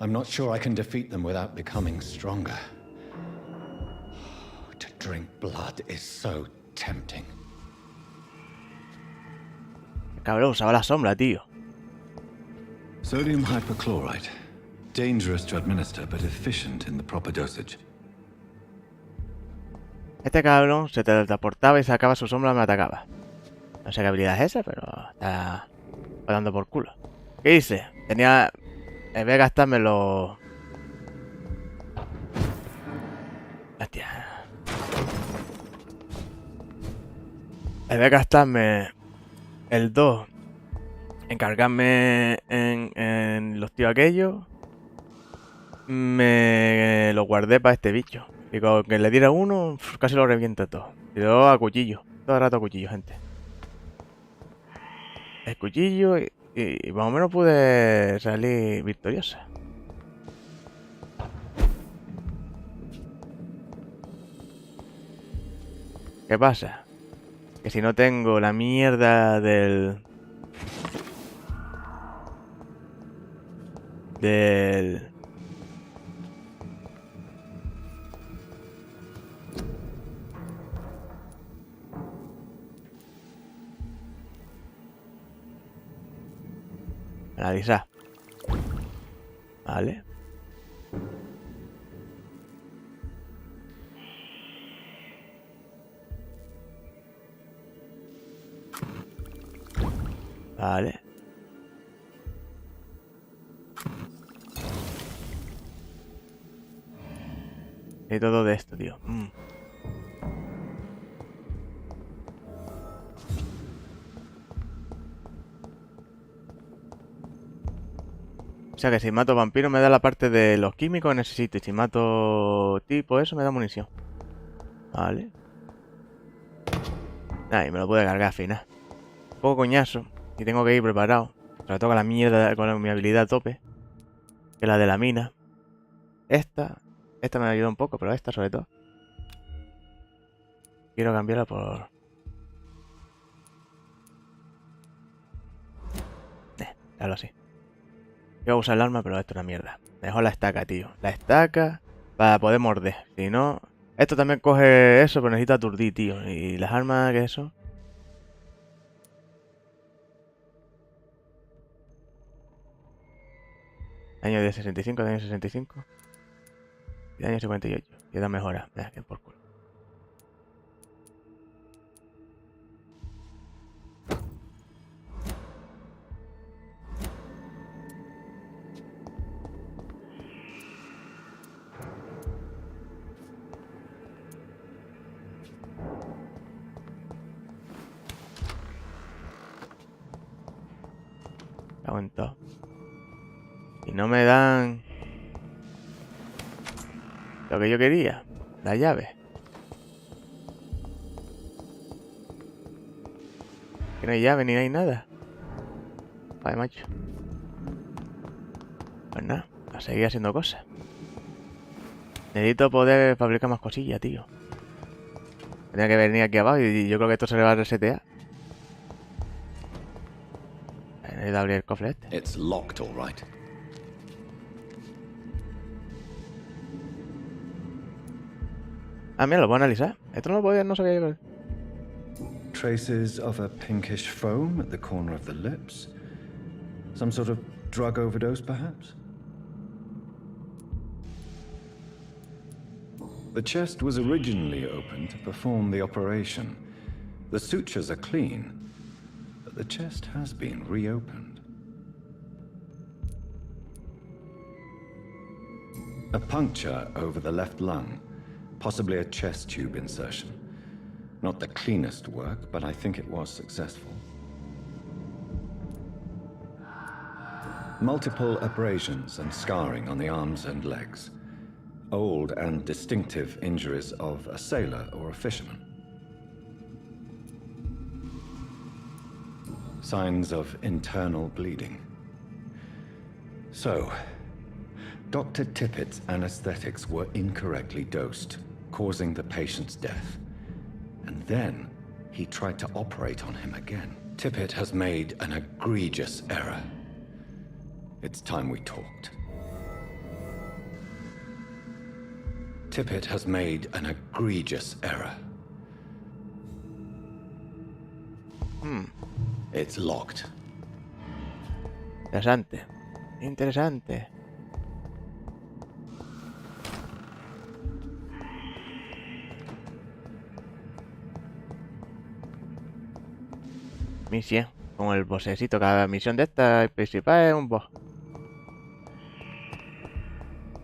I'm not sure I can defeat them without becoming stronger. To drink blood is so tempting. Cabrón, usaba la sombra, tío. Sodium hypochlorite. Dangerous to administer, but efficient in the proper dosage. Este cabrón se teletransportaba y sacaba su sombra y me atacaba. No sé qué habilidad es esa, pero está dando por culo. ¿Qué hice? Tenía... En vez de gastarme los... Hostia. En vez de gastarme el 2 en cargarme en los tíos aquellos, me lo guardé para este bicho. Y con que le diera uno, casi lo revienta todo. Y luego a cuchillo. Todo el rato a cuchillo, gente. El cuchillo y más o menos pude salir victoriosa. ¿Qué pasa? Que si no tengo la mierda del analizar. Vale. Vale. Y todo de esto, tío. O sea que si mato vampiro me da la parte de los químicos que necesito. Y si mato tipo eso me da munición. Vale. Ahí me lo puedo cargar al final. Un poco coñazo. Y tengo que ir preparado. Sobre todo con la mierda, con mi habilidad a tope. Que es la de la mina. Esta me ayuda un poco, pero esta sobre todo. Quiero cambiarla por... Déjalo así. Yo voy a usar el arma, pero esto es una mierda. Mejor la estaca, tío. La estaca para poder morder. Si no... Esto también coge eso, pero necesita aturdir, tío. Y las armas, que eso... Daño de 65, daño de 65. Y daño de 58. Y da mejora. Que por culo. Cago en todo. Y no me dan lo que yo quería, la llave. Que no hay llave ni hay nada. Vale, macho. Pues nada, a seguir haciendo cosas. Necesito poder fabricar más cosillas, tío. Tenía que venir aquí abajo y yo creo que esto se le va a resetear. Necesito abrir el cofre este. It's locked, all right. Ah, mira, lo puedo analizar. Esto no lo podía, no sabía yo. Traces of a pinkish foam at the corner of the lips. Some sort of drug overdose, perhaps? The chest was originally open to perform the operation. The sutures are clean, but the chest has been reopened. A puncture over the left lung, possibly a chest tube insertion. Not the cleanest work, but I think it was successful. Multiple abrasions and scarring on the arms and legs. Old and distinctive injuries of a sailor or a fisherman. Signs of internal bleeding. So, Dr. Tippett's anesthetics were incorrectly dosed, causing the patient's death. And then he tried to operate on him again. Tippett has made an egregious error. It's time we talked. Tippett has made an egregious error. It's locked. Interesante. Interesante. Misión. Con el bossecito. Cada misión de esta principal es un boss.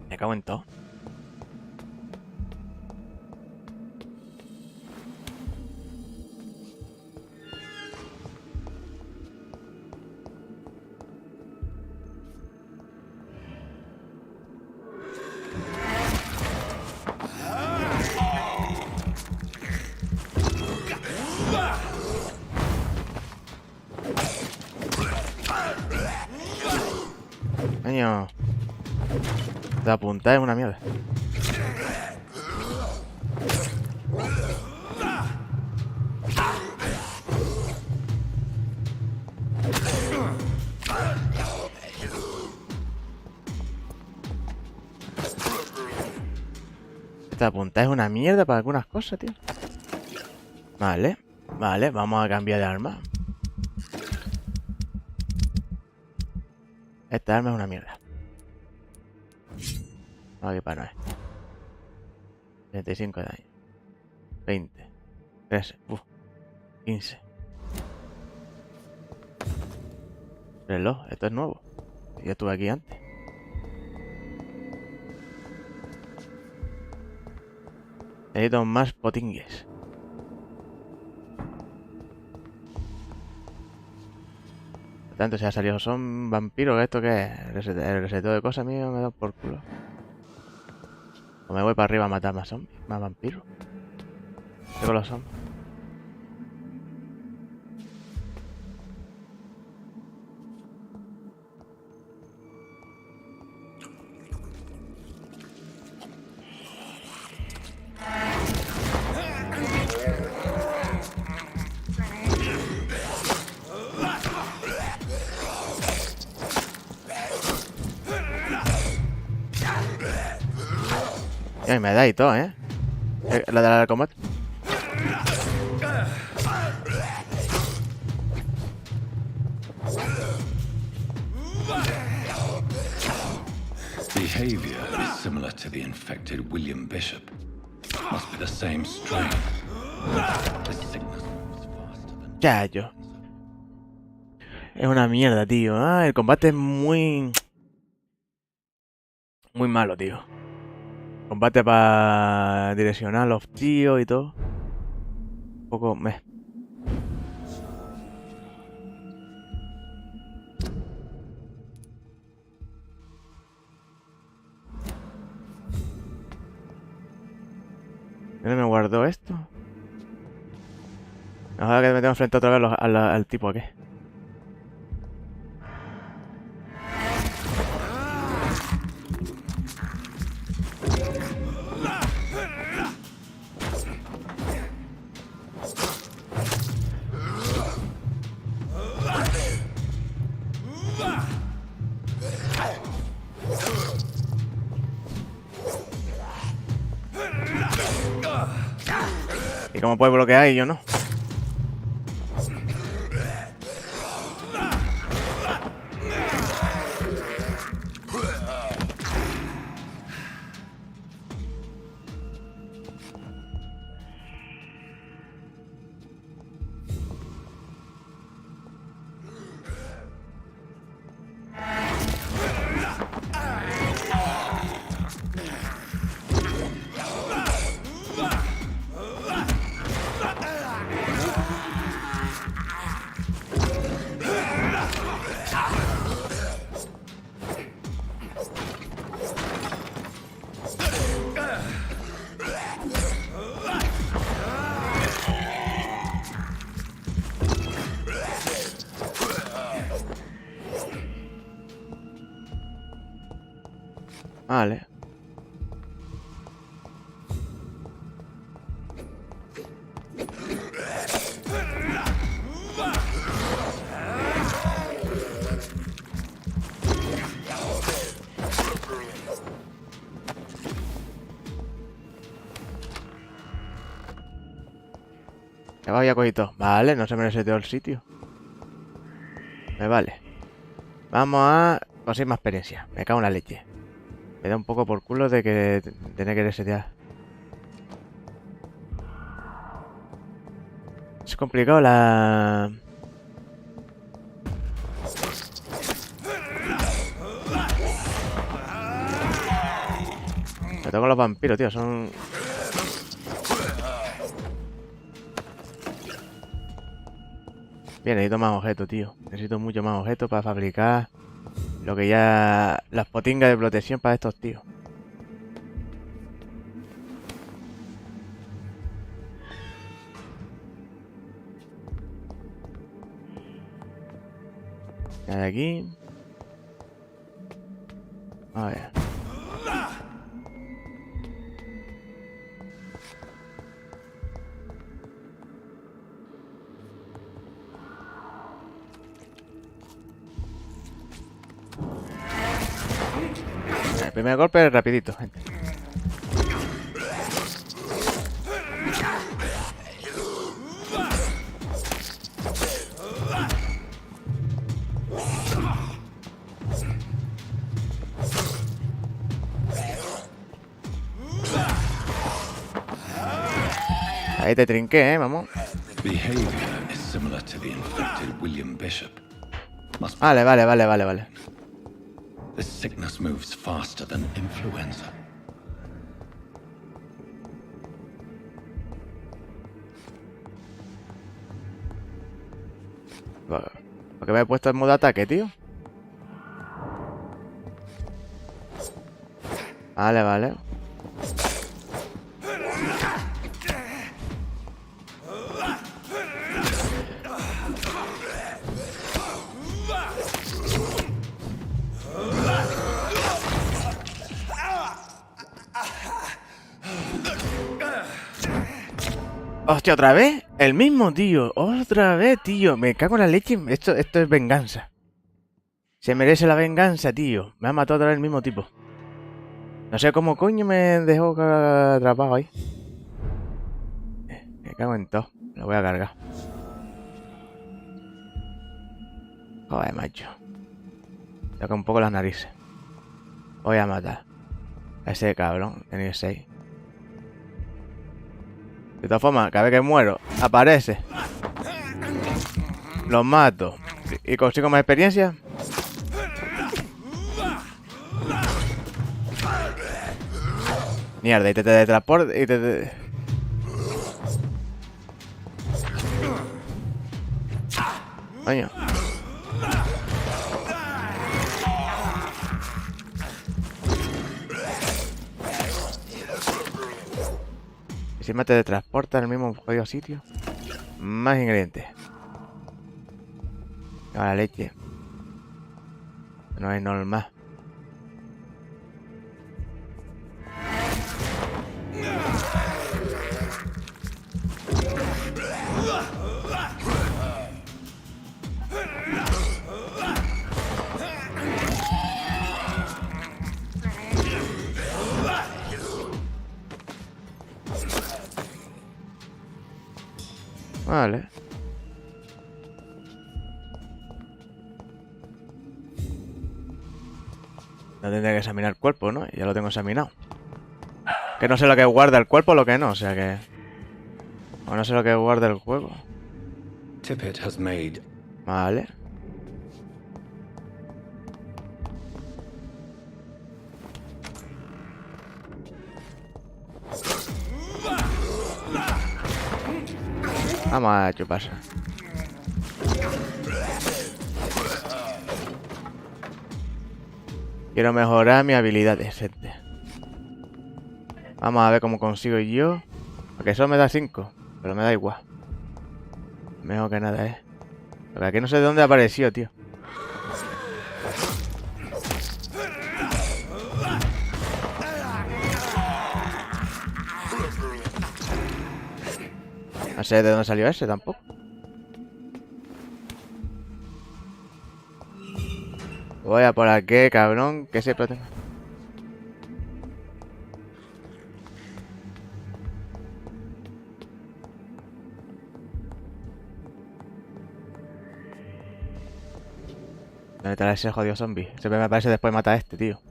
Me cago en todo. Coño. La apuntada es una mierda. Esta apuntada es una mierda para algunas cosas, tío. Vale, vale, vamos a cambiar de arma. Esta arma es una mierda. Vamos aquí para no es. 35 de daño. 20. 13. 15. Reloj, esto es nuevo. Yo estuve aquí antes. Necesito más potingues. Por tanto, se ha salido. Son vampiros. ¿Esto qué es? El reseteo de cosas mío me da por culo. O me voy para arriba a matar más zombies, más vampiros. Tengo los zombies. Y me da y todo, ¿eh? La de la combate. Behavior is similar to the infected William Bishop. Must be the same strain. The sickness moves faster than... Chayo. Es una mierda, tío. Ah, el combate es muy malo, tío. Combate para direccionar a los tíos y todo. Un poco meh. ¿Qué no me guardó esto? Ahora que me tengo enfrente otra vez al tipo aquí. ¿Y cómo puede bloquear y yo no? Vale. Que vaya cogito. Vale, no se merece todo el sitio. Me vale. Vamos a conseguir más experiencia. Me cago en la leche. Me da un poco por culo de que tener que resetear. Es complicado la... Me toco los vampiros, tío. Son... Bien, necesito más objetos, tío. Necesito mucho más objetos para fabricar lo que ya... Las potingas de protección para estos tíos. Ya de aquí. A ver. El primer golpe es rapidito, gente. Ahí te trinqué, vamos. Behavior is similar to the infected William Bishop. Must be Vale. this sickness moves faster than influenza. ¿Por qué me he puesto en modo ataque, tío? Vale. Hostia, ¿otra vez? El mismo, tío. Otra vez, tío. Me cago en la leche. Esto es venganza. Se merece la venganza, tío. Me ha matado otra vez el mismo tipo. No sé cómo coño me dejó atrapado ahí. Me cago en todo. Lo voy a cargar. Joder, macho. Toca un poco las narices. Voy a matar a ese cabrón. Tenía 6. De todas formas, cada vez que muero, aparece. Los mato. Y consigo más experiencia. Mierda, y te teletransporta y te... Coño. Encima te transporta en el mismo jodido sitio. Más ingredientes. A la leche. No es normal. Vale. No tendría que examinar el cuerpo, ¿no? Ya lo tengo examinado. Que no sé lo que guarda el cuerpo o lo que no, o sea que... O no sé lo que guarda el juego. Tippett has made Vale. Vamos a chuparse. Quiero mejorar mi habilidad decente. Vamos a ver cómo consigo yo. Porque eso me da 5, pero me da igual. Mejor que nada, Porque aquí no sé de dónde apareció, tío. No sé de dónde salió ese tampoco. Voy a por aquí, cabrón, que siempre tengo. ¿Dónde está ese jodido zombie? Siempre me aparece después mata a este, tío.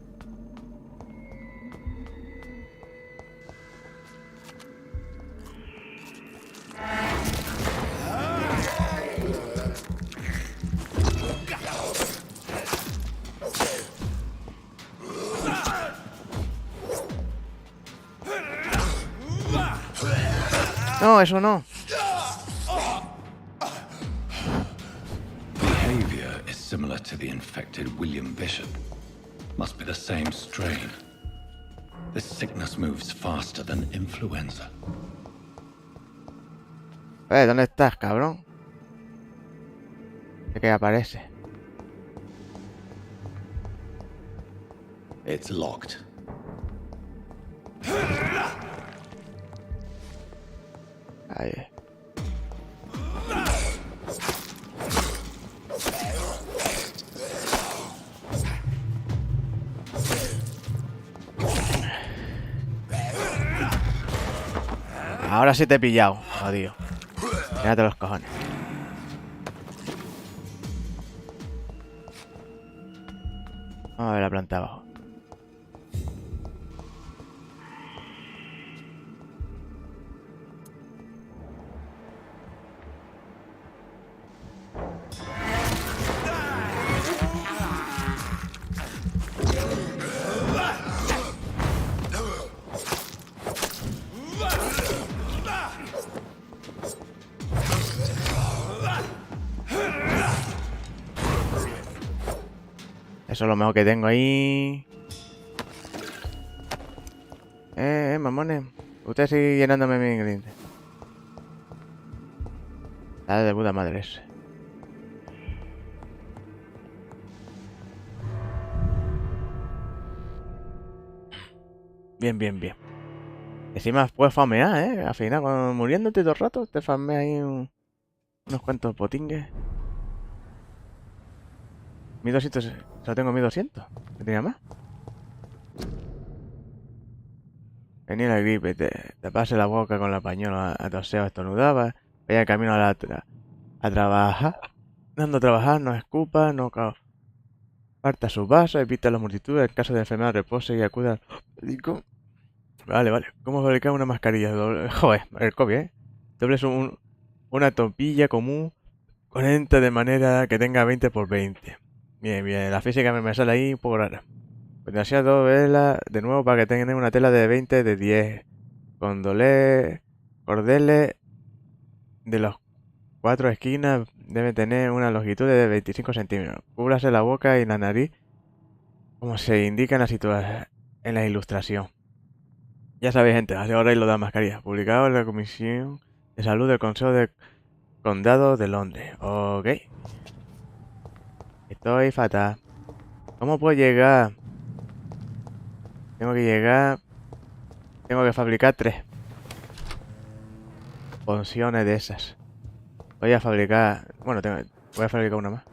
No, eso no. Behavior is similar to the infected William Bishop. Must be the same strain. This sickness moves faster than influenza. ¿Dónde estás, cabrón? ¿De qué aparece? It's locked. Ahí. Ahora sí te he pillado, jodido. Mírate los cojones. Vamos a ver la planta abajo. Eso es lo mejor que tengo ahí. Mamones. Usted sigue llenándome mi ingrediente. Está de puta madre ese. Bien, bien, bien. Encima puedes famear, Al final, cuando muriéndote todo el rato, te fameas ahí unos cuantos potingues. 1200, solo tengo 1200. ¿Qué tenía más? Venía la gripe, te pase la boca con la pañuela a toseo, estornudaba. Vaya de camino a trabajar. Dando a trabajar, no escupa, no parta sus vasos, evita las multitudes. En caso de enfermedad, repose y acuda al médico. Vale, vale. ¿Cómo fabricar una mascarilla doble? Joder, el COVID, Doble es una topilla común conecta de manera que tenga 20 por 20. Bien, bien. La física me sale ahí un poco rara. Demasiado vela de nuevo para que tengan una tela de 20 de 10. Cordeles de los 4 esquinas debe tener una longitud de 25 centímetros. Cúbrase la boca y la nariz como se indica en la ilustración. Ya sabéis, gente, aseguráis lo de la mascarilla. Publicado en la Comisión de Salud del Consejo de Condado de Londres. Ok. Estoy fatal. ¿Cómo puedo llegar? Tengo que fabricar 3 pociones de esas. Voy a fabricar... Bueno, voy a fabricar una más.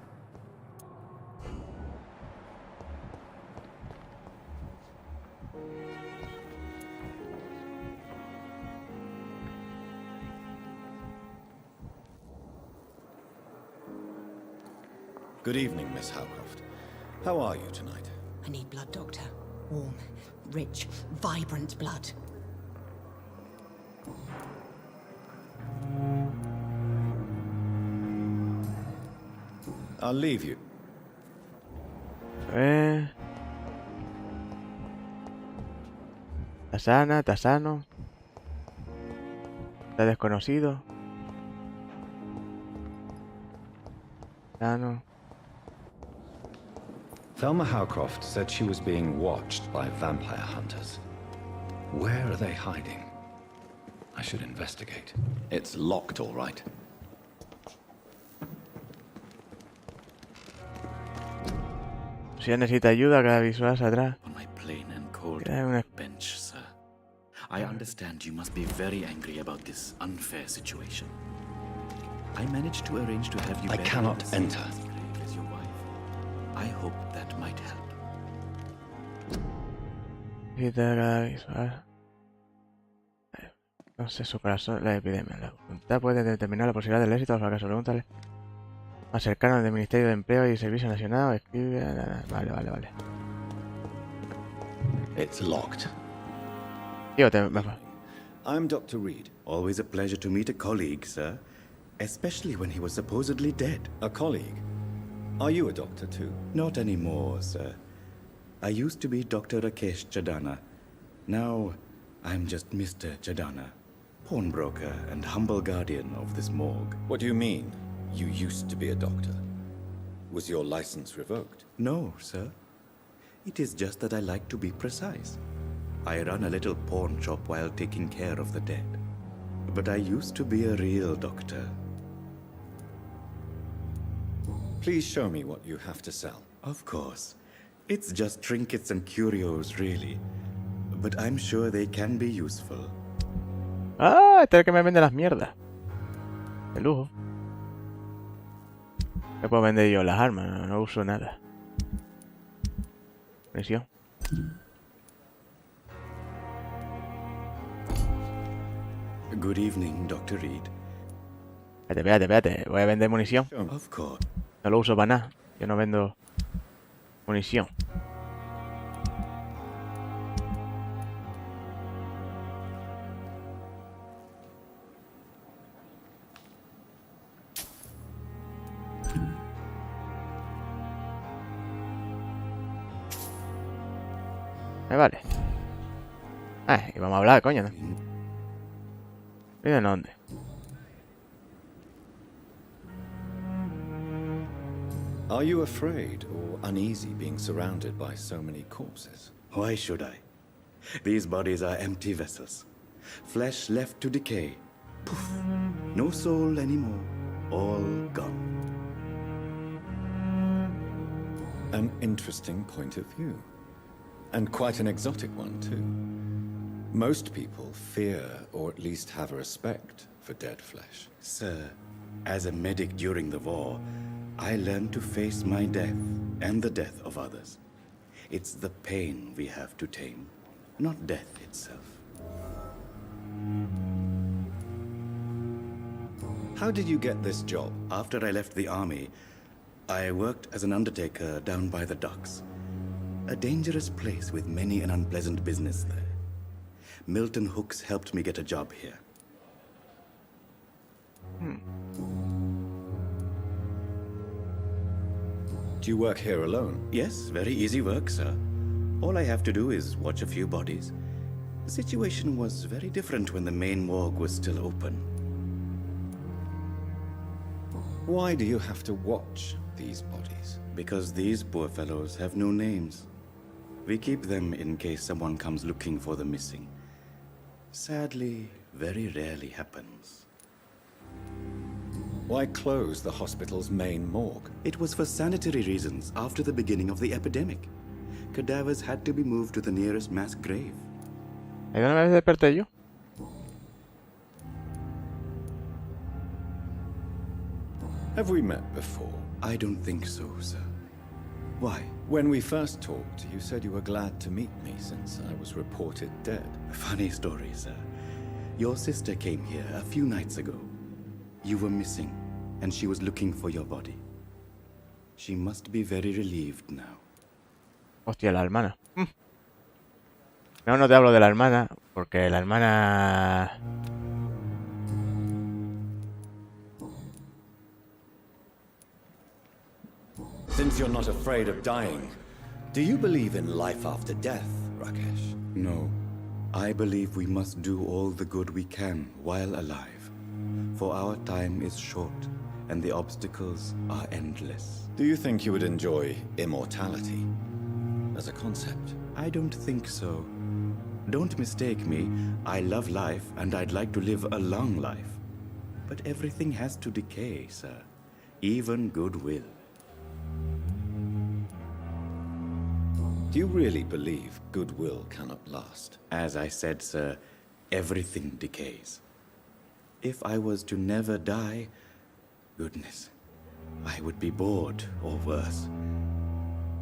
Good evening, Miss Howcroft. How are you tonight? I need blood, Doctor. Warm, rich, vibrant blood. I'll leave you. Está sana, está sano. Está desconocido. Sano. Thelma Howcroft said she was being watched by vampire hunters. Where are they hiding? I should investigate. It's locked, all right. Si necesita ayuda, cada visual atrás. On my plain and cold Mira, una... bench, sir. I understand you must be very angry about this unfair situation. I managed to arrange to have you I buried cannot in the same enter. grave as your wife. I hope that might help. Necesita cada visual. No sé, su corazón, la epidemia. La voluntad puede determinar la posibilidad del éxito o el fracaso. Pregúntale. Más cercano del Ministerio de Empleo y Servicio Nacional. Escribe. Vale. It's locked. Tío, I'm Dr. Reid. Always a pleasure to meet a colleague, sir. Especially when he was supposedly dead. A colleague? Are you a doctor too? Not anymore, sir. I used to be Dr. Rakesh Chadana. Now, I'm just Mr. Chadana, pawnbroker and humble guardian of this morgue. What do you mean, you used to be a doctor? Was your license revoked? No, sir. It is just that I like to be precise. I run a little pawn shop while taking care of the dead. But I used to be a real doctor. Please show me what you have to sell. Of course. It's just trinkets and curios, really. But I'm sure they can be useful. Ah, este es el que me vende las mierdas. De lujo. ¿Qué puedo vender yo? Las armas, no uso nada. Munición. Good evening, Dr. Reid. Espérate. Voy a vender munición. Of course. No lo uso para nada. Yo no vendo munición. Me vale. Y vamos a hablar, coño, ¿no? ¿Y de dónde? Are you afraid or uneasy being surrounded by so many corpses? Why should I? These bodies are empty vessels. Flesh left to decay. Poof. No soul anymore. All gone. An interesting point of view. And quite an exotic one, too. Most people fear, or at least have a respect, for dead flesh. Sir, as a medic during the war, I learned to face my death and the death of others. It's the pain we have to tame, not death itself. How did you get this job? After I left the army, I worked as an undertaker down by the docks. A dangerous place with many an unpleasant business there. Milton Hooks helped me get a job here. Do you work here alone? Yes, very easy work, sir. All I have to do is watch a few bodies. The situation was very different when the main morgue was still open. Why do you have to watch these bodies? Because these poor fellows have no names. We keep them in case someone comes looking for the missing. Sadly, very rarely happens. Why close the hospital's main morgue? It was for sanitary reasons after the beginning of the epidemic. Cadavers had to be moved to the nearest mass grave. ¿Ahí dónde me desperté yo? Have we met before? I don't think so, sir. Why? When we first talked, you said you were glad to meet me since I was reported dead. Funny story, sir. Your sister came here a few nights ago. You were missing, and she was looking for your body. She must be very relieved now. Hostia, la hermana. No te hablo de la hermana, porque la hermana... Since you're not afraid of dying, do you believe in life after death, Rakesh? No. I believe we must do all the good we can while alive. For our time is short, and the obstacles are endless. Do you think you would enjoy immortality as a concept? I don't think so. Don't mistake me. I love life, and I'd like to live a long life. But everything has to decay, sir. Even goodwill. Do you really believe goodwill cannot last? As I said, sir, everything decays. If I was to never die, goodness, I would be bored or worse.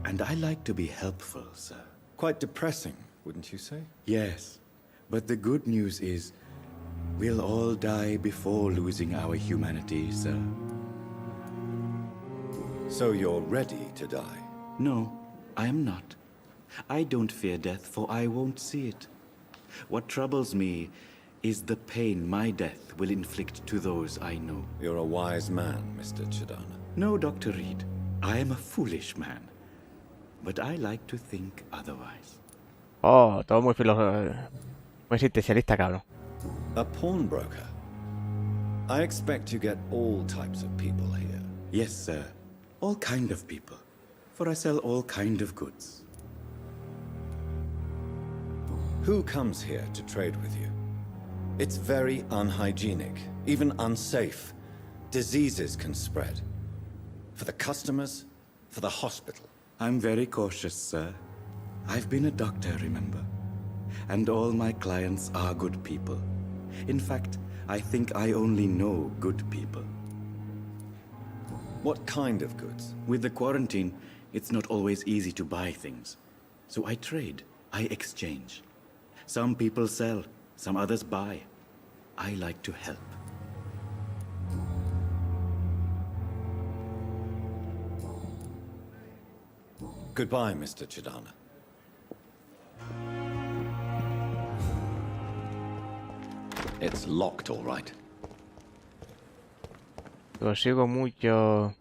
And I like to be helpful, sir. Quite depressing, wouldn't you say? Yes, but the good news is we'll all die before losing our humanity, sir. So you're ready to die? No, I am not. I don't fear death, for I won't see it. What troubles me is the pain my death will inflict to those I know. You're a wise man, Mr. Chidana. No, Dr. Reid. I am a foolish man. But I like to think otherwise. Oh, todo muy muy existencialista, cabrón. A pawnbroker? I expect you get all types of people here. Yes, sir. All kind of people. For I sell all kind of goods. Who comes here to trade with you? It's very unhygienic, even unsafe. Diseases can spread. For the customers, for the hospital. I'm very cautious, sir. I've been a doctor, remember? And all my clients are good people. In fact, I think I only know good people. What kind of goods? With the quarantine, it's not always easy to buy things. So I trade, I exchange. Some people sell, some others buy. I like to help. Goodbye, Mr. Chidana. It's locked, all right. Lo sigo mucho.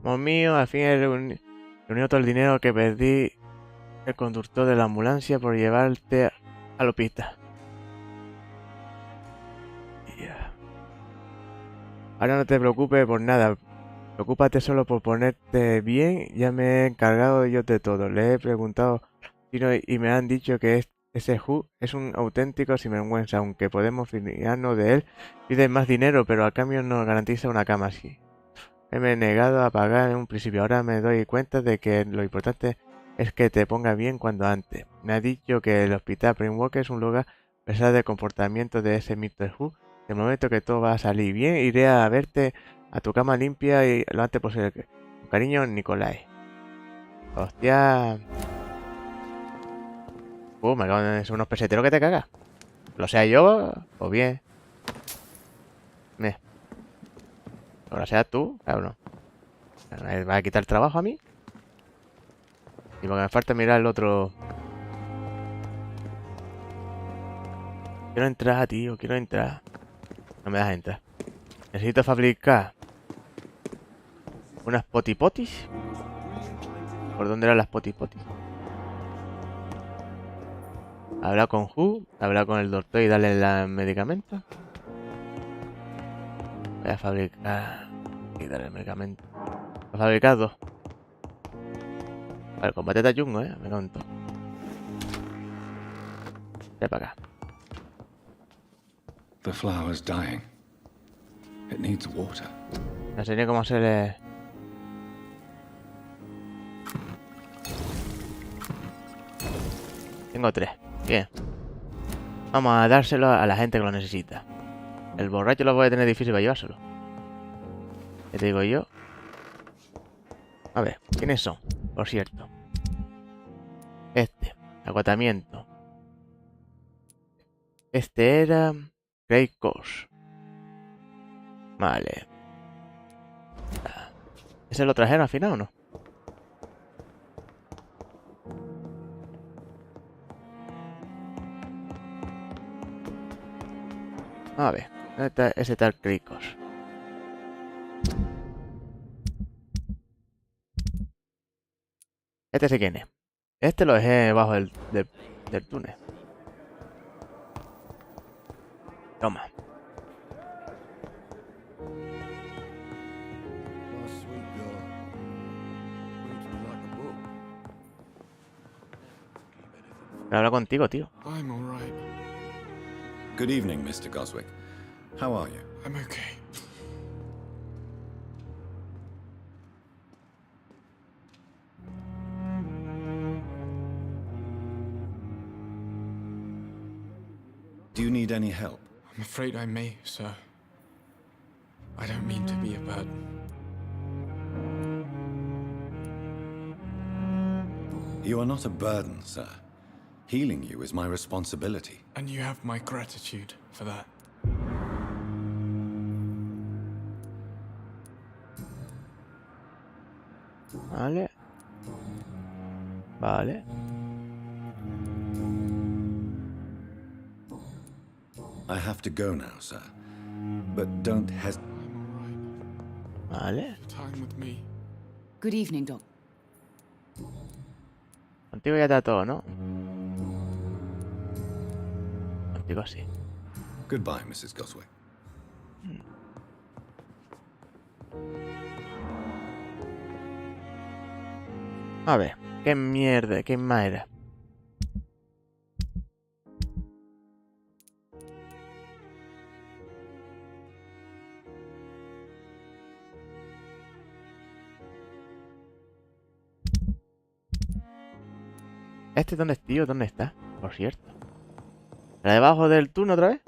Amor mío, al fin he reunido todo el dinero que perdí el conductor de la ambulancia por llevarte al hospital. Yeah. Ahora no te preocupes por nada. Preocúpate solo por ponerte bien. Ya me he encargado yo de todo. Le he preguntado y me han dicho que ese Who es un auténtico sinvergüenza. Aunque podemos fiarnos de él, pide más dinero, pero a cambio nos garantiza una cama así. Me he negado a pagar en un principio. Ahora me doy cuenta de que lo importante es que te pongas bien cuando antes. Me ha dicho que el hospital Brainwalker es un lugar a pesar del comportamiento de ese Mr. Who. De momento que todo va a salir bien, iré a verte a tu cama limpia y lo antes posible. Con cariño, Nicolai. Hostia. Me cago en unos peseteros que te cagas. Lo sea yo o bien. Ahora seas tú, cabrón. ¿Me vas a quitar el trabajo a mí? Y porque me falta mirar el otro. Quiero entrar, tío, quiero entrar. No me dejas entrar. Necesito fabricar unas potipotis. ¿Por dónde eran las potipotis? Hablar con Who, hablar con el doctor y darle el medicamento. Voy a fabricar y darle el medicamento. Voy a fabricar dos. Vale, el combate está chungo, me conto. Ven para acá. The flower's dying. It needs water. Me enseñé cómo hacerle. Tengo 3. Bien. Vamos a dárselo a la gente que lo necesita. El borracho lo voy a tener difícil para llevárselo. ¿Qué te digo yo? A ver, ¿quiénes son? Por cierto. Agotamiento. Este era Reid. Vale. ¿Ese lo trajeron al final o no? A ver, ¿dónde está ese tal Cricos? Este sé quién es. Este lo dejé debajo del túnel. Toma. Quiero hablar contigo, tío. I'm all right. Good evening, Mr. Goswick. How are you? I'm okay. Do you need any help? I'm afraid I may, sir. I don't mean to be a burden. You are not a burden, sir. Healing you is my responsibility. And you have my gratitude for that. Vale. Vale. I have to go now, sir. But don't hesitate. I'm alright. Vale. Time with me. Good evening, Doc. Contigo ya está todo, ¿no? Contigo sí. Goodbye, Mrs. Goswick. A ver, qué mierda, qué más era. ¿Este dónde es, tío? ¿Dónde está? Por cierto. ¿La debajo del turno otra vez?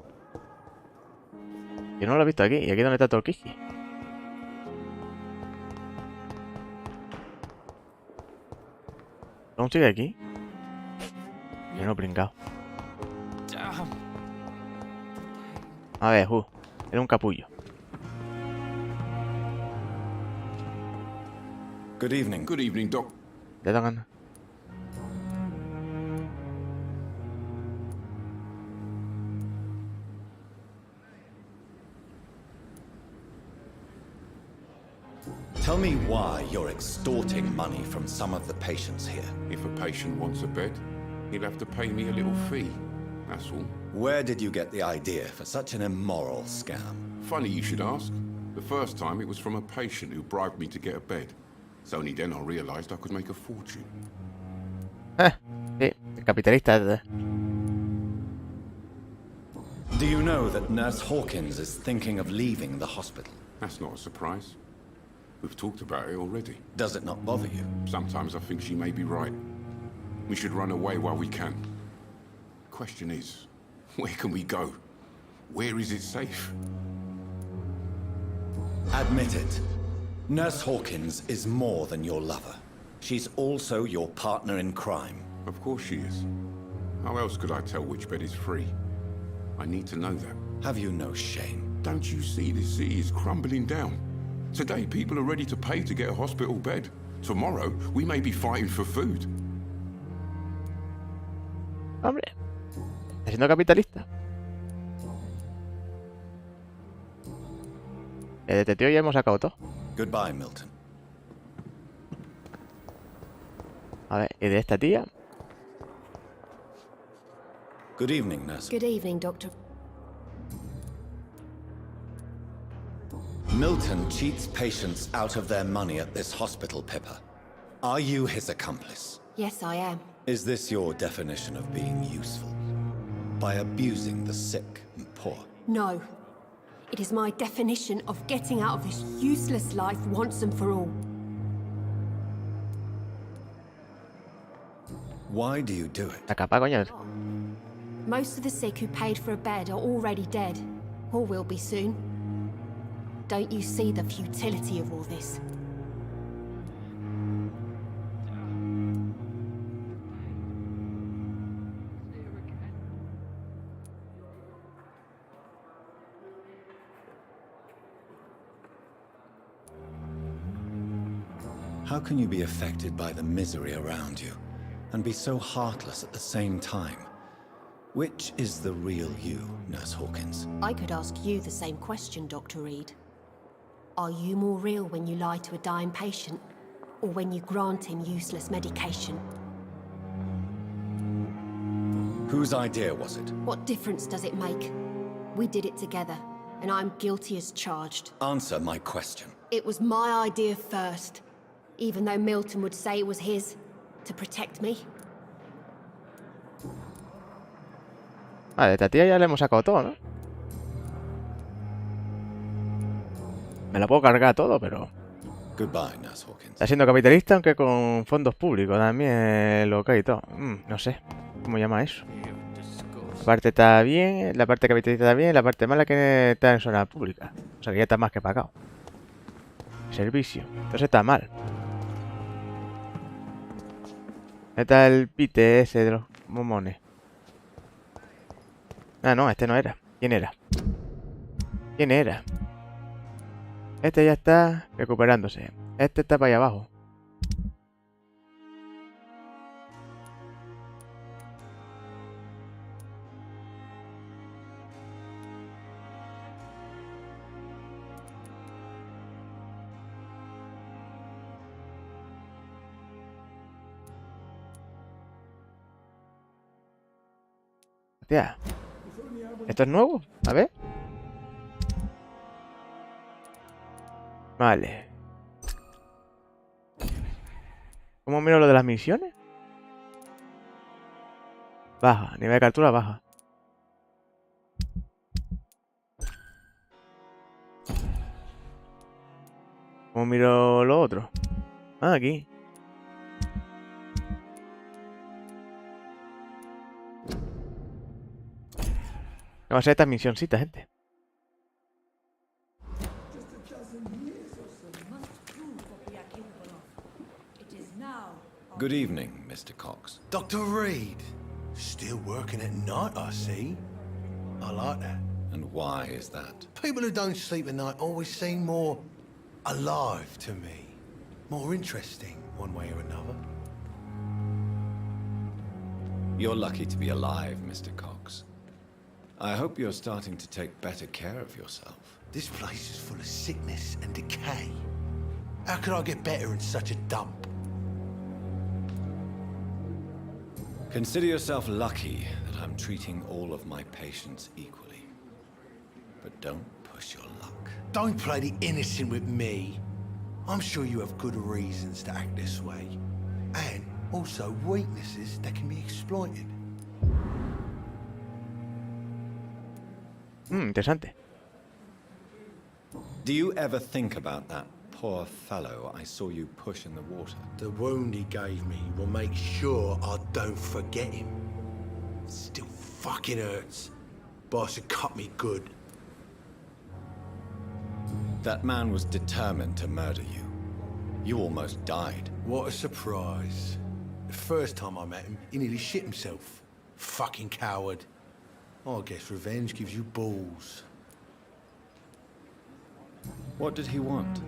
Yo no lo he visto aquí. ¿Y aquí dónde está Torquiji? ¿Aún sigue aquí? Yo no he brincado. A ver, era un capullo. Good evening. Good evening, Doc. ¿Te da ganas? Tell me why you're extorting money from some of the patients here. If a patient wants a bed, he'll have to pay me a little fee. That's all. Where did you get the idea for such an immoral scam? Funny you should ask. The first time it was from a patient who bribed me to get a bed. It's only then I realized I could make a fortune. Sí, el capitalista. Do you know that Nurse Hawkins is thinking of leaving the hospital? That's not a surprise. We've talked about it already. Does it not bother you? Sometimes I think she may be right. We should run away while we can. Question is, where can we go? Where is it safe? Admit it. Nurse Hawkins is more than your lover. She's also your partner in crime. Of course she is. How else could I tell which bed is free? I need to know that. Have you no shame? Don't you see this city is crumbling down? Today, people are ready to pay to get a hospital bed. Tomorrow, we may be fighting for food. Hombre, está siendo capitalista. De este tío ya hemos sacado todo. Goodbye, Milton. A ver, y de esta tía. Good evening, Nurse. Good evening, Doctor. Milton cheats patients out of their money at this hospital, Pippa. Are you his accomplice? Yes, I am. Is this your definition of being useful? By abusing the sick and poor? No. It is my definition of getting out of this useless life once and for all. Why do you do it? La capa, coño. Most of the sick who paid for a bed are already dead, or will be soon. Don't you see the futility of all this? How can you be affected by the misery around you, and be so heartless at the same time? Which is the real you, Nurse Hawkins? I could ask you the same question, Dr. Reid. Are you more real when you lie to a dying patient, or when you grant him useless medication? Whose idea was it? What difference does it make? We did it together, and I'm guilty as charged. Answer my question. It was my idea first, even though Milton would say it was his, to protect me. Vale, de esta tía ya le hemos sacado todo, ¿no? Me la puedo cargar todo, pero... Goodbye, Nurse Hawkins. Está siendo capitalista, aunque con fondos públicos también, lo que hay y todo. No sé, ¿cómo llama eso? La parte está bien, la parte capitalista está bien, la parte mala que está en zona pública. O sea que ya está más que pagado. Servicio. Entonces está mal. Está el pite ese de los momones. Ah, no, este no era. ¿Quién era? ¿Quién era? Este ya está recuperándose. Este está para allá abajo. Hostia. ¿Esto es nuevo? A ver. Vale. ¿Cómo miro lo de las misiones? Baja. Nivel de captura baja. ¿Cómo miro lo otro? Ah, aquí. ¿Qué va a ser esta misioncita, gente? Good evening, Mr. Cox. Dr. Reid. Still working at night, I see. I like that. And why is that? People who don't sleep at night always seem more alive to me. More interesting, one way or another. You're lucky to be alive, Mr. Cox. I hope you're starting to take better care of yourself. This place is full of sickness and decay. How could I get better in such a dump? Consider yourself lucky that I'm treating all of my patients equally. But don't push your luck. Don't play the innocent with me. I'm sure you have good reasons to act this way. And also weaknesses that can be exploited. Interesante. Do you ever think about that poor fellow I saw you push in the water? The wound he gave me will make sure I don't forget him. Still fucking hurts. Boss had cut me good. That man was determined to murder you. You almost died. What a surprise. The first time I met him, he nearly shit himself. Fucking coward. I guess revenge gives you balls. What did he want?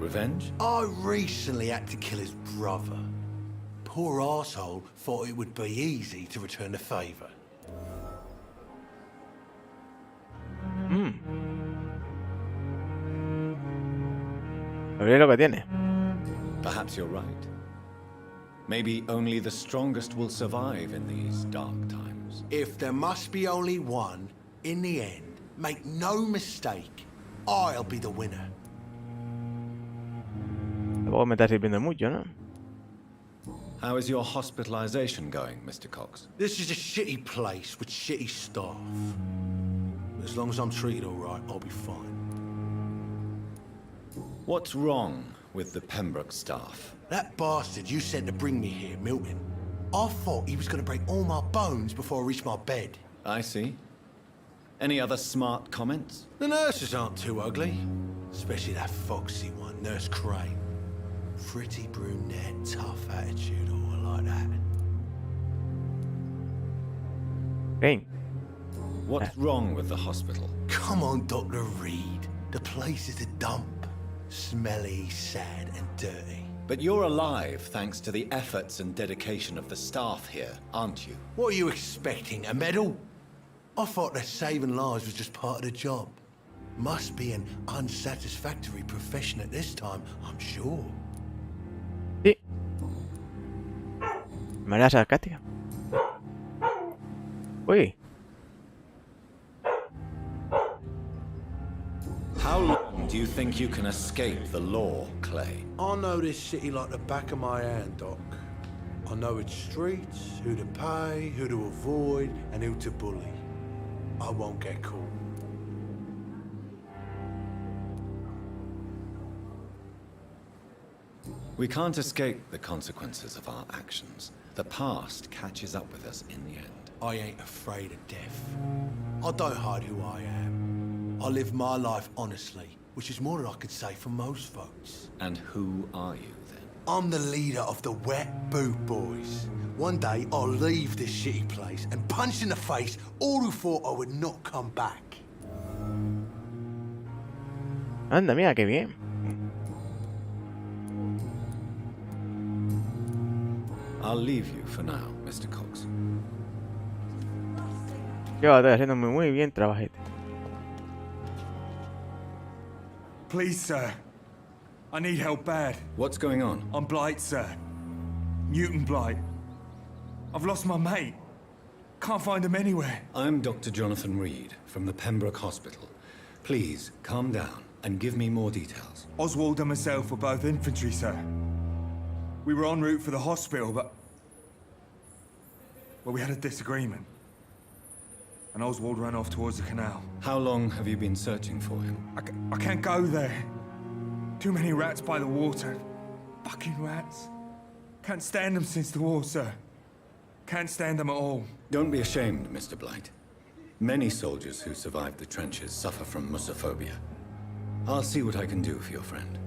Revenge? I recently had to kill his brother. Poor arsehole thought it would be easy to return the favor. A ver lo que tiene. Perhaps you're right. Maybe only the strongest will survive in these dark times. If there must be only one, in the end, make no mistake, I'll be the winner. Tampoco me está sirviendo mucho, ¿no? How is your hospitalization going, Mr. Cox? This is a shitty place with shitty staff. As long as I'm treated all right, I'll be fine. What's wrong with the Pembroke staff? That bastard you sent to bring me here, Milton, I thought he was going to break all my bones before I reached my bed. I see. Any other smart comments? The nurses aren't too ugly. Especially that foxy one, Nurse Crane. Pretty brunette, tough attitude, all like that. Crane. What's wrong with the hospital? Come on, Dr. Reid. The place is a dump. Smelly, sad, and dirty. But you're alive thanks to the efforts and dedication of the staff here, aren't you? What are you expecting, a medal? I thought that saving lives was just part of the job. Must be an unsatisfactory profession at this time, I'm sure. Sí. De manera sarcástica. Uy. How long do you think you can escape the law, Clay? I know this city like the back of my hand, Doc. I know its streets, who to pay, who to avoid, and who to bully. I won't get caught. We can't escape the consequences of our actions. The past catches up with us in the end. I ain't afraid of death. I don't hide who I am. I live my life honestly, which is more than I could say for most folks. And who are you, then? I'm the leader of the Wet Boot Boys. One day, I'll leave this shitty place and punch in the face all who thought I would not come back. Anda, mira, qué bien. I'll leave you for now, Mr. Cox. Yo estoy haciendo muy bien trabajete. Please, sir. I need help bad. What's going on? I'm Blight, sir. Newton Blight. I've lost my mate. Can't find him anywhere. I'm Dr. Jonathan Reid from the Pembroke Hospital. Please, calm down and give me more details. Oswald and myself were both infantry, sir. We were en route for the hospital, but... well, we had a disagreement. And Oswald ran off towards the canal. How long have you been searching for him? I can't go there. Too many rats by the water. Fucking rats. Can't stand them since the war, sir. Can't stand them at all. Don't be ashamed, Mr. Blight. Many soldiers who survived the trenches suffer from musophobia. I'll see what I can do for your friend.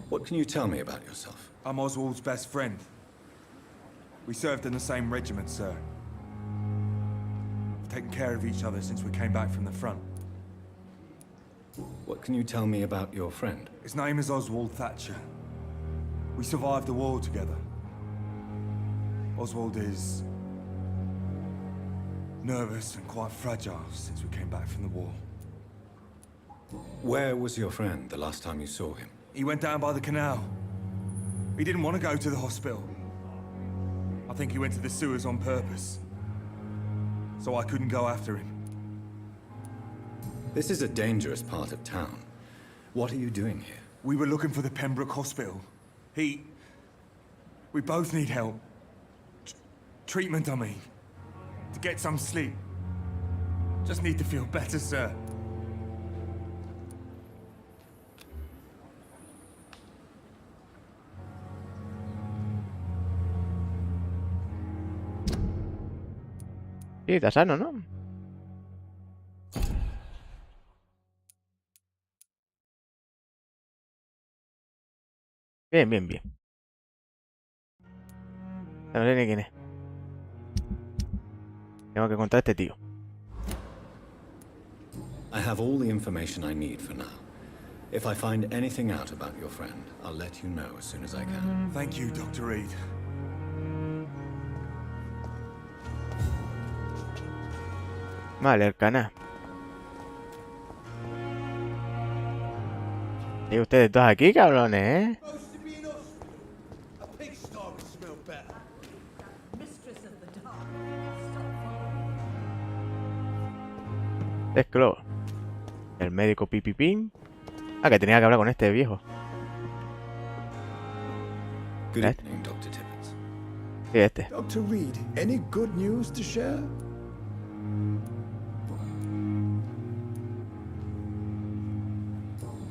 What can you tell me about yourself? I'm Oswald's best friend. We served in the same regiment, sir. We've taken care of each other since we came back from the front. What can you tell me about your friend? His name is Oswald Thatcher. We survived the war together. Oswald is... nervous and quite fragile since we came back from the war. Where was your friend the last time you saw him? He went down by the canal. He didn't want to go to the hospital. I think he went to the sewers on purpose. So I couldn't go after him. This is a dangerous part of town. What are you doing here? We were looking for the Pembroke Hospital. We both need help. Treatment, I mean. To get some sleep. Just need to feel better, sir. Sí, está sano, ¿no? Bien, bien, bien. No sé ni quién es. Tengo que encontrar a este tío. I have all the information I need for now. If I find anything out about your friend, I'll let you know as soon as I can. Thank you, Dr. Reid. Vale, el canal. Y ustedes todos aquí, cabrones, ¿eh? Es Clo. El médico pipipín. Ah, que tenía que hablar con este viejo. Good evening, Dr. Tippett. Sí, este. Dr. Reid, any good news to share?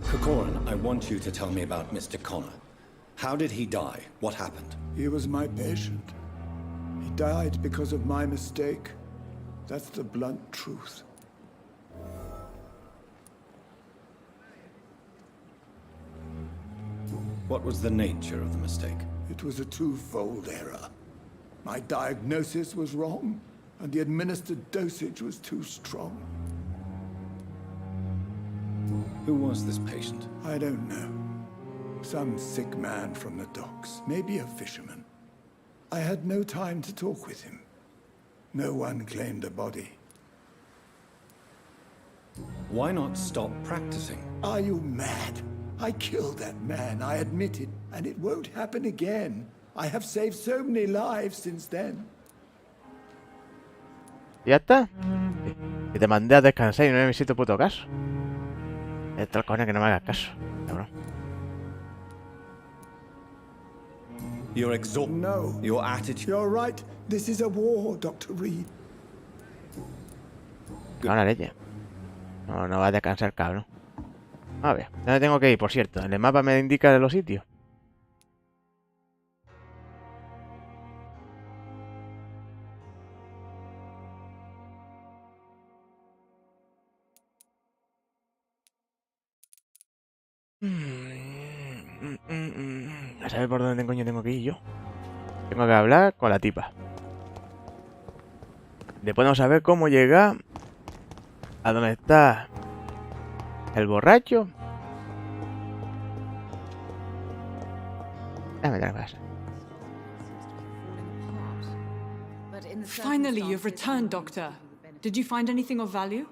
Corcoran, I want you to tell me about Mr. Connor. How did he die? What happened? He was my patient. He died because of my mistake. That's the blunt truth. What was the nature of the mistake? It was a twofold error. My diagnosis was wrong, and the administered dosage was too strong. Who was this patient? I don't know. Some sick man from the docks, maybe a fisherman. I had no time to talk with him. No one claimed a body. Why not stop practicing? Are you mad? I killed that man, I admit it, and it won't happen again. I have saved so many lives since then. ¿Ya está? Sí. Y te mandé a descansar y no me hiciste puto caso. Esto cojones que no me hagas caso, cabrón. You're exhausted. No. Your attitude. You're right. This is a war, Dr. Reid. No, la leche. No, no va a descansar, cabrón. A ver, ¿dónde tengo que ir? Por cierto, en el mapa me indica los sitios. A saber por dónde coño tengo que ir yo. Tengo que hablar con la tipa. Después vamos a ver cómo llegar a donde está el borracho. Dame la casa. Finally, you've returned, Doctor. Did you find anything of value?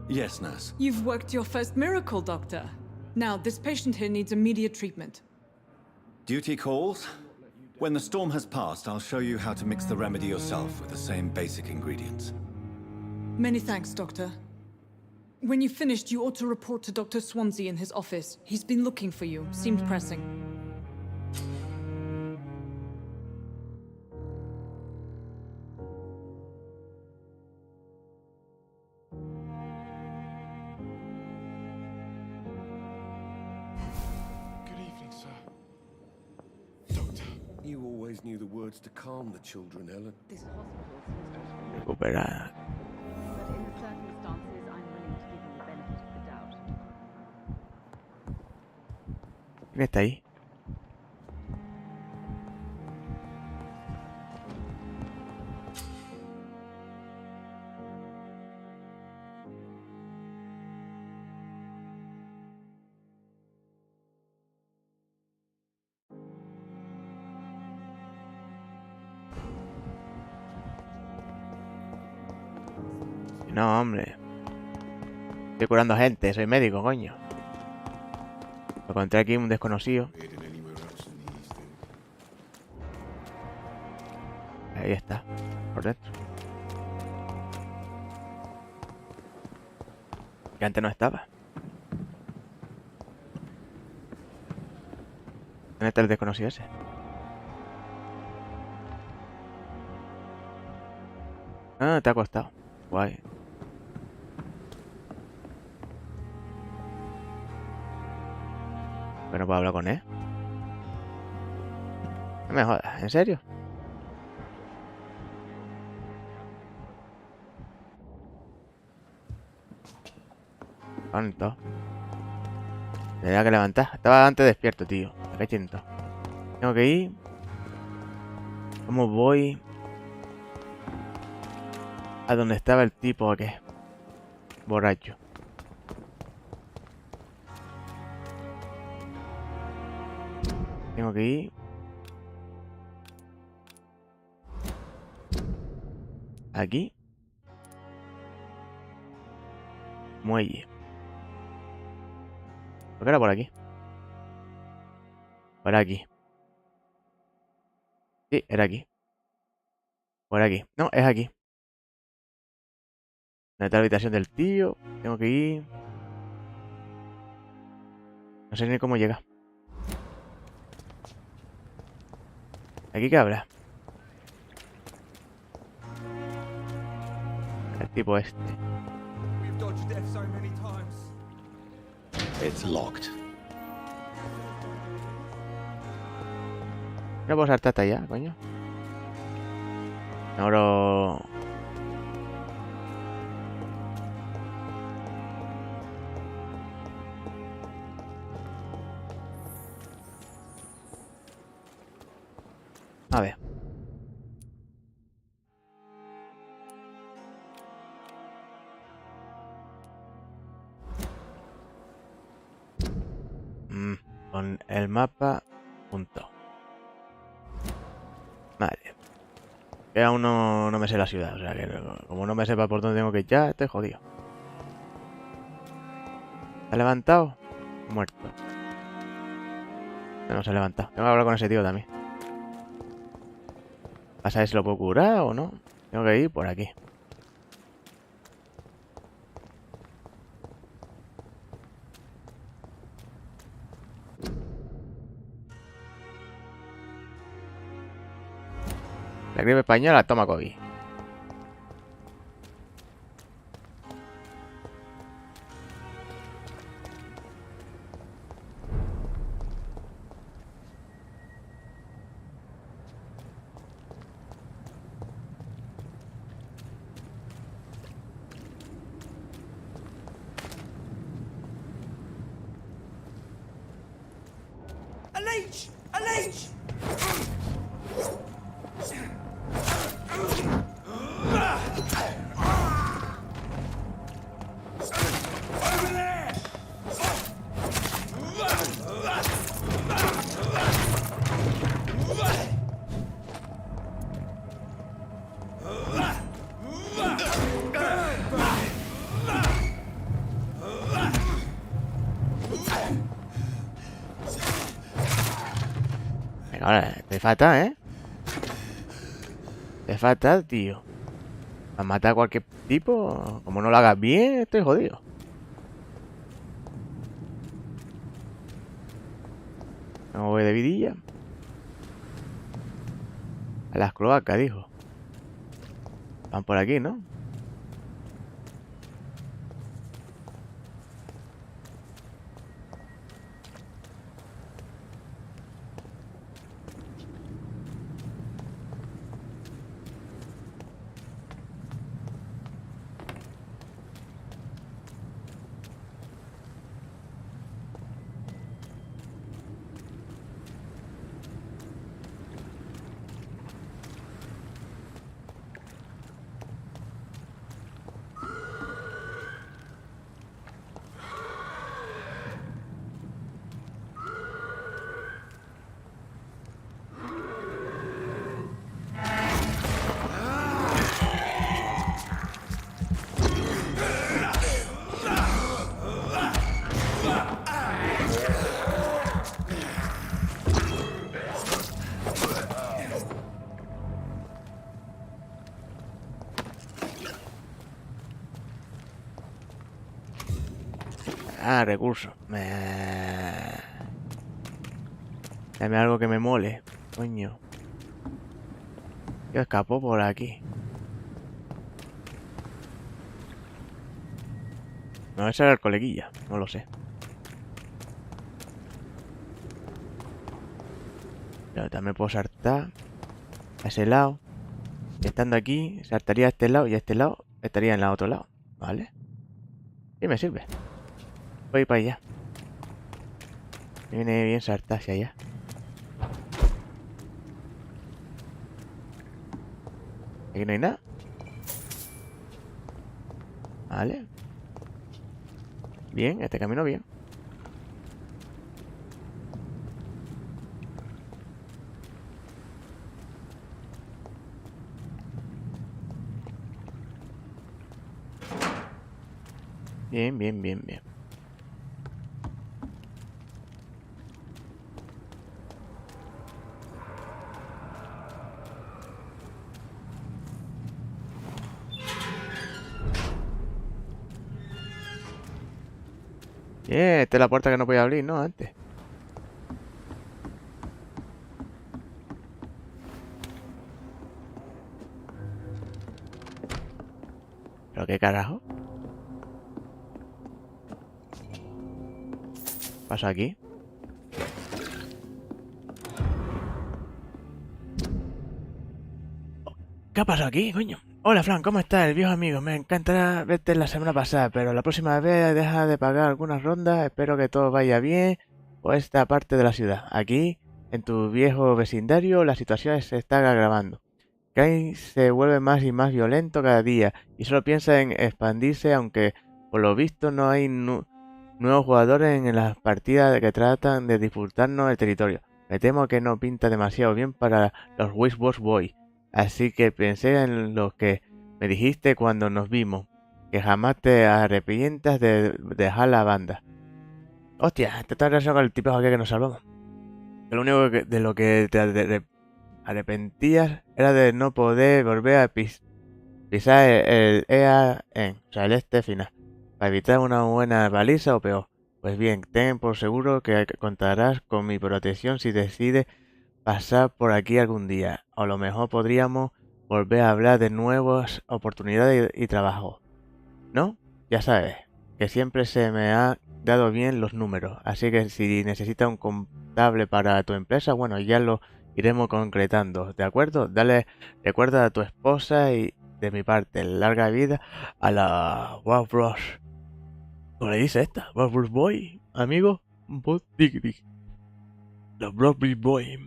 Yes, nurse. You've worked your first miracle, Doctor. Now, this patient here needs immediate treatment. Duty calls? When the storm has passed, I'll show you how to mix the remedy yourself with the same basic ingredients. Many thanks, Doctor. When you've finished, you ought to report to Dr. Swansea in his office. He's been looking for you. Seemed pressing. You always knew the words to calm the children, Ellen. This hospital seems to have Recuperar. but in the circumstances, I'm willing to give you the benefit of the doubt. ¿Quién está ahí? No, hombre. Estoy curando gente, soy médico, coño. Lo encontré aquí un desconocido. Ahí está, por dentro. Que antes no estaba. ¿Dónde está el desconocido ese? Ah, te ha costado. Guay. Pero no puedo hablar con él. No me jodas, ¿en serio? ¿Cuánto? Tenía que levantar. Estaba antes despierto, tío. Qué chinto. Tengo que ir. ¿Cómo voy? A donde estaba el tipo que borracho. Tengo que ir aquí. Muelle. ¿Por qué era por aquí? Por aquí. Sí, era aquí. Por aquí. No, es aquí. ¿Dónde está la habitación del tío? Tengo que ir. No sé ni cómo llega. ¿Aquí qué habrá? El tipo este. It's locked. No puedo saltar hasta allá, coño. Ahora... A ver. Con el mapa punto. Vale. Que aún no me sé la ciudad, o sea que como no me sepa por dónde tengo que ir ya, estoy jodido. ¿Se ha levantado? Muerto. No se ha levantado. Tengo que hablar con ese tío también. ¿Vas a ver si lo puedo curar o no? Tengo que ir por aquí. La gripe española toma COVID. leech! A leech! Over there! Venga, ahora, te falta, ¿eh? Te falta, tío. ¿A matar a cualquier tipo? Como no lo hagas bien, estoy jodido. No voy de vidilla. A las cloacas, dijo. Van por aquí, ¿no? Ah, recursos. Dame algo que me mole. Coño. Yo escapó por aquí. No, ese era el coleguilla. No lo sé. Pero también puedo saltar a ese lado. Y estando aquí, saltaría a este lado y a este lado estaría en el otro lado. ¿Vale? Y me sirve. Voy para allá. Me viene bien saltar hacia allá. Aquí no hay nada. Vale. Bien, este camino bien. Bien, bien, bien, bien. Esta es la puerta que no podía abrir, ¿no? Antes. ¿Pero qué carajo? ¿Qué pasa aquí? ¿Qué ha pasado aquí, coño? Hola, Fran, ¿cómo estás? El viejo amigo. Me encantará verte la semana pasada, pero la próxima vez deja de pagar algunas rondas. Espero que todo vaya bien por esta parte de la ciudad. Aquí, en tu viejo vecindario, la situación se está agravando. Kai se vuelve más y más violento cada día y solo piensa en expandirse, aunque por lo visto no hay nuevos jugadores en las partidas que tratan de disputarnos el territorio. Me temo que no pinta demasiado bien para los Wishwash Boys. Así que pensé en lo que me dijiste cuando nos vimos, que jamás te arrepientas de dejar la banda. Hostia, te estás relacionado con el tipo aquí que nos salvamos. Que lo único de lo que te arrepentías era de no poder volver a pisar el EAN, o sea, el este final, para evitar una buena baliza o peor. Pues bien, ten por seguro que contarás con mi protección si decides pasar por aquí algún día. O a lo mejor podríamos volver a hablar de nuevas oportunidades y trabajo. ¿No? Ya sabes, que siempre se me ha dado bien los números. Así que si necesitas un contable para tu empresa, bueno, ya lo iremos concretando. ¿De acuerdo? Dale recuerda a tu esposa y de mi parte, larga vida a la Wow Bros. ¿Cómo le dice esta? Wow Bros Boy, amigo. Los Broadway Boy.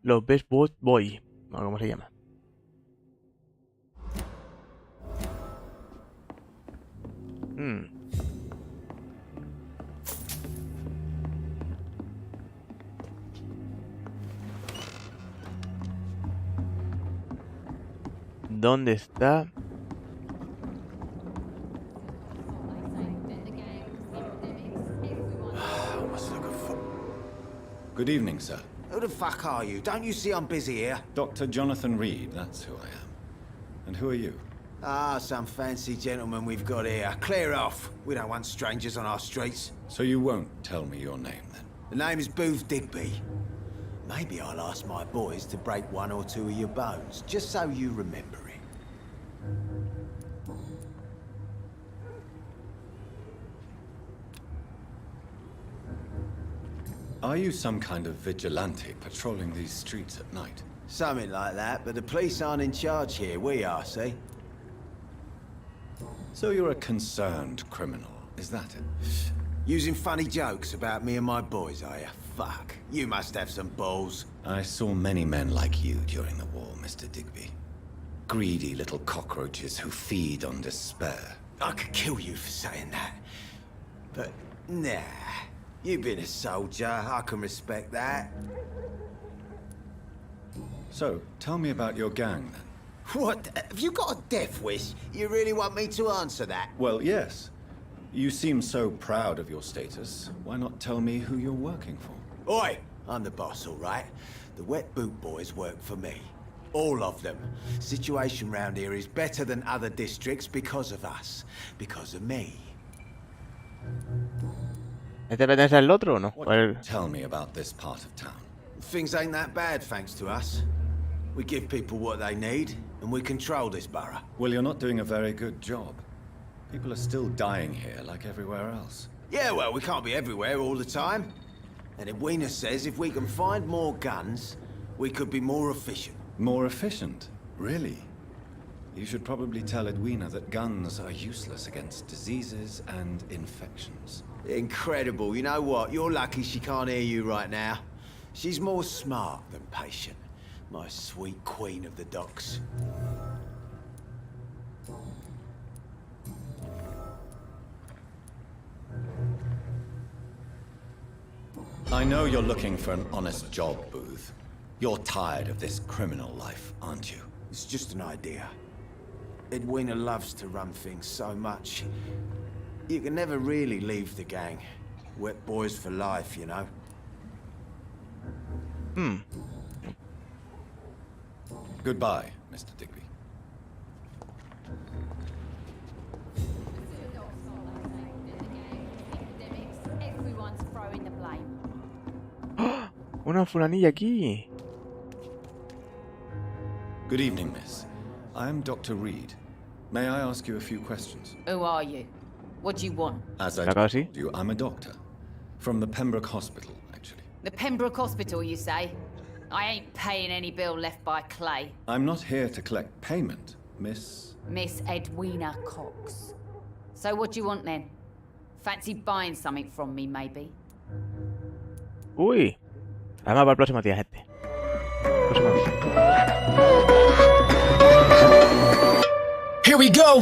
Los Best Boy. No, ¿cómo se llama? ¿Dónde está? Good evening, sir. Who the fuck are you? Don't you see I'm busy here? Dr. Jonathan Reid, that's who I am. And who are you? Ah, some fancy gentleman we've got here. Clear off. We don't want strangers on our streets. So you won't tell me your name, then? The name is Booth Digby. Maybe I'll ask my boys to break one or two of your bones, just so you remember it. Are you some kind of vigilante patrolling these streets at night? Something like that, but the police aren't in charge here. We are, see? So you're a concerned criminal, is that it? Using funny jokes about me and my boys, are you? Fuck. You must have some balls. I saw many men like you during the war, Mr. Digby. Greedy little cockroaches who feed on despair. I could kill you for saying that. But, nah. You've been a soldier. I can respect that. So, tell me about your gang, then. What? Have you got a death wish? You really want me to answer that? Well, yes. You seem so proud of your status. Why not tell me who you're working for? Oi! I'm the boss, all right? The Wet Boot Boys work for me. All of them. Situation round here is better than other districts because of us. Because of me. ¿Este pertenece al otro o no? Tell me about this part of town. Things ain't that bad, thanks to us. We give people what they need, and we control this borough. Well, you're not doing a very good job. People are still dying here, like everywhere else. Yeah, well, we can't be everywhere all the time. And Edwina says if we can find more guns, we could be more efficient. More efficient? Really? You should probably tell Edwina that guns are useless against diseases and infections. Incredible. You know what? You're lucky she can't hear you right now. She's more smart than patient. My sweet queen of the docks. I know you're looking for an honest job, Booth. You're tired of this criminal life, aren't you? It's just an idea. Edwina loves to run things so much. You can never really leave the gang. Wet boys for life, you know. Goodbye, Mr. Digby. Everyone's throwing the blame. Una fulanilla aquí. Good evening, miss. I am Dr. Reid. May I ask you a few questions? Who are you? What do you want? As I told you, I'm a doctor. From the Pembroke Hospital, actually. The Pembroke Hospital, you say? I ain't paying any bill left by Clay. I'm not here to collect payment, Miss Edwina Cox. So what do you want then? Fancy buying something from me, maybe? Uy. Además para el próximo día, gente. Here we go.